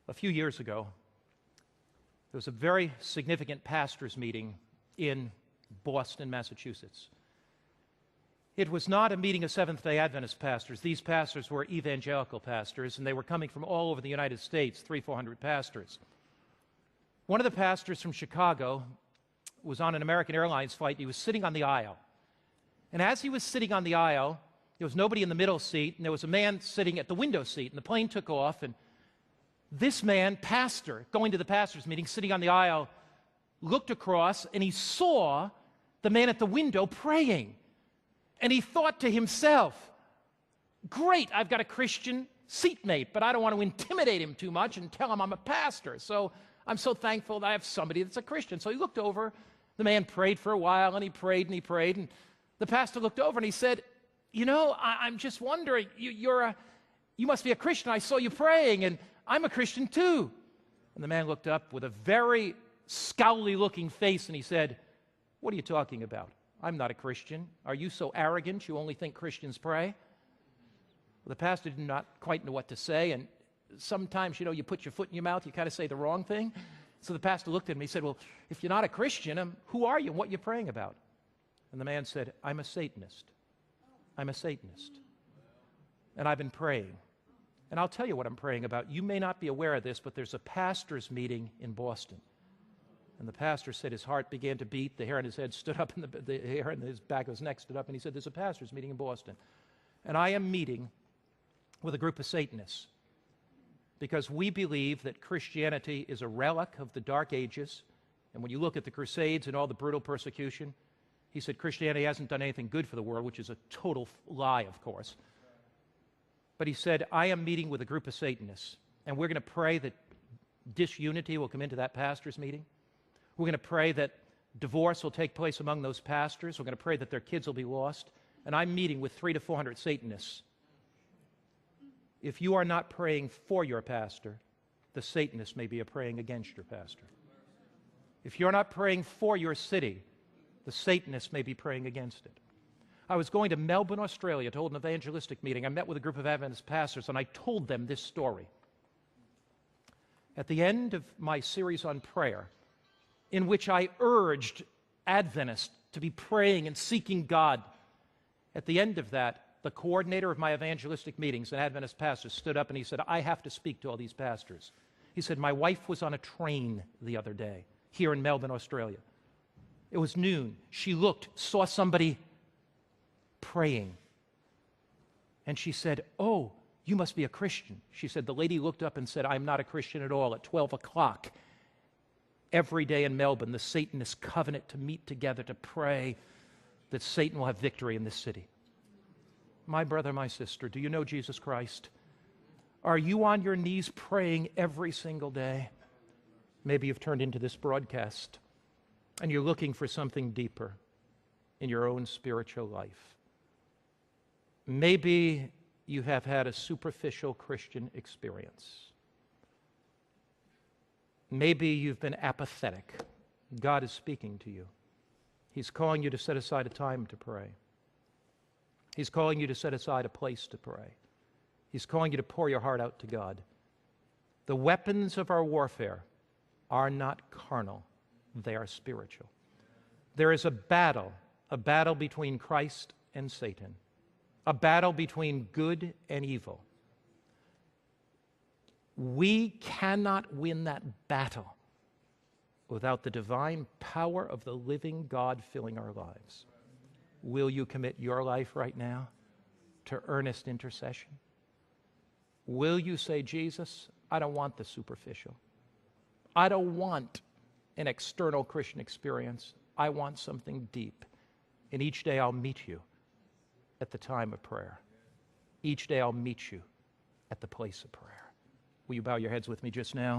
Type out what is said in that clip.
A few years ago, there was a very significant pastors' meeting in Boston, Massachusetts. It was not a meeting of Seventh-day Adventist pastors. These pastors were evangelical pastors, and they were coming from all over the United States, 300-400 pastors. One of the pastors from Chicago was on an American Airlines flight. He was sitting on the aisle. And as he was sitting on the aisle, there was nobody in the middle seat, and there was a man sitting at the window seat. And the plane took off, and this man, pastor, going to the pastors' meeting, sitting on the aisle, looked across, and he saw the man at the window praying. And he thought to himself, great, I've got a Christian seatmate, but I don't want to intimidate him too much and tell him I'm a pastor. So I'm so thankful that I have somebody that's a Christian. So he looked over. The man prayed for a while, and he prayed, and he prayed. And the pastor looked over, and he said, you know, I'm just wondering, you must be a Christian. I saw you praying, and I'm a Christian too. And the man looked up with a very scowly-looking face, and he said, what are you talking about? I'm not a Christian. Are you so arrogant you only think Christians pray? Well, the pastor did not quite know what to say, and sometimes, you put your foot in your mouth, you kind of say the wrong thing. So the pastor looked at him, he said, well, if you're not a Christian, who are you and what are you praying about? And the man said, I'm a Satanist. I'm a Satanist. And I've been praying. And I'll tell you what I'm praying about. You may not be aware of this, but there's a pastor's meeting in Boston. And the pastor said his heart began to beat, the hair on his head stood up, and the hair on his back of his neck stood up, and he said, there's a pastor's meeting in Boston. And I am meeting with a group of Satanists because we believe that Christianity is a relic of the Dark Ages. And when you look at the Crusades and all the brutal persecution, he said Christianity hasn't done anything good for the world, which is a total lie, of course. But he said, I am meeting with a group of Satanists, and we're going to pray that disunity will come into that pastor's meeting. We're going to pray that divorce will take place among those pastors. We're going to pray that their kids will be lost. And I'm meeting with 300 to 400 Satanists. If you are not praying for your pastor, the Satanists may be praying against your pastor. If you're not praying for your city, the Satanists may be praying against it. I was going to Melbourne, Australia to hold an evangelistic meeting. I met with a group of Adventist pastors, and I told them this story. At the end of my series on prayer, in which I urged Adventists to be praying and seeking God, at the end of that, the coordinator of my evangelistic meetings, an Adventist pastor, stood up and he said, I have to speak to all these pastors. He said, my wife was on a train the other day here in Melbourne, Australia. It was noon. She looked, saw somebody praying. And she said, oh, you must be a Christian. She said, the lady looked up and said, I'm not a Christian at all. At 12 o'clock, every day in Melbourne, the Satanists covenant to meet together to pray that Satan will have victory in this city. My brother, my sister, do you know Jesus Christ? Are you on your knees praying every single day? Maybe you've turned into this broadcast and you're looking for something deeper in your own spiritual life. Maybe you have had a superficial Christian experience. Maybe you've been apathetic. God is speaking to you. He's calling you to set aside a time to pray. He's calling you to set aside a place to pray. He's calling you to pour your heart out to God. The weapons of our warfare are not carnal. They are spiritual. There is a battle between Christ and Satan, a battle between good and evil. We cannot win that battle without the divine power of the living God filling our lives. Will you commit your life right now to earnest intercession? Will you say, Jesus, I don't want the superficial. I don't want an external Christian experience. I want something deep. And each day I'll meet you at the time of prayer. Each day I'll meet you at the place of prayer. Will you bow your heads with me just now?